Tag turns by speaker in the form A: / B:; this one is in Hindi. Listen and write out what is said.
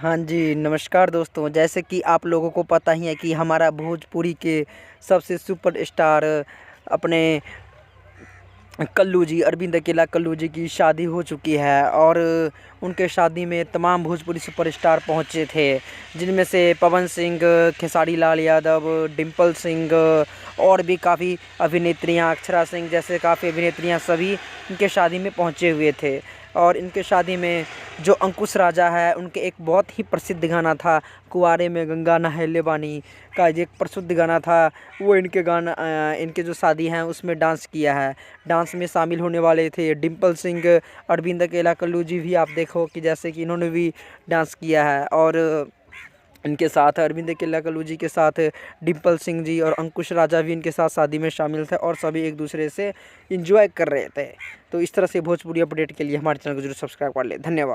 A: हाँ जी, नमस्कार दोस्तों। जैसे कि आप लोगों को पता ही है कि हमारा भोजपुरी के सबसे सुपरस्टार अपने कल्लू जी, अरविंद अकेला कल्लू जी की शादी हो चुकी है और उनके शादी में तमाम भोजपुरी सुपरस्टार पहुंचे थे, जिनमें से पवन सिंह, खेसारी लाल यादव, डिम्पल सिंह और भी काफ़ी अभिनेत्रियां, अक्षरा सिंह जैसे काफ़ी अभिनेत्रियां सभी इनके शादी में पहुंचे हुए थे। और इनके शादी में जो अंकुश राजा है, उनके एक बहुत ही प्रसिद्ध गाना था कुंवारे में गंगा नहैले बानी का, जो एक प्रसिद्ध गाना था वो इनके जो शादी हैं उसमें डांस किया है। डांस में शामिल होने वाले थे डिम्पल सिंह, अरविंद अकेला कल्लू जी भी आप देखो कि जैसे कि इन्होंने भी डांस किया है। और इनके साथ अरविंद अकेला कल्लू जी के साथ डिम्पल सिंह जी और अंकुश राजा भी इनके साथ शादी में शामिल थे और सभी एक दूसरे से इंजॉय कर रहे थे। तो इस तरह से भोजपुरी अपडेट के लिए हमारे चैनल को जरूर सब्सक्राइब कर ले। धन्यवाद।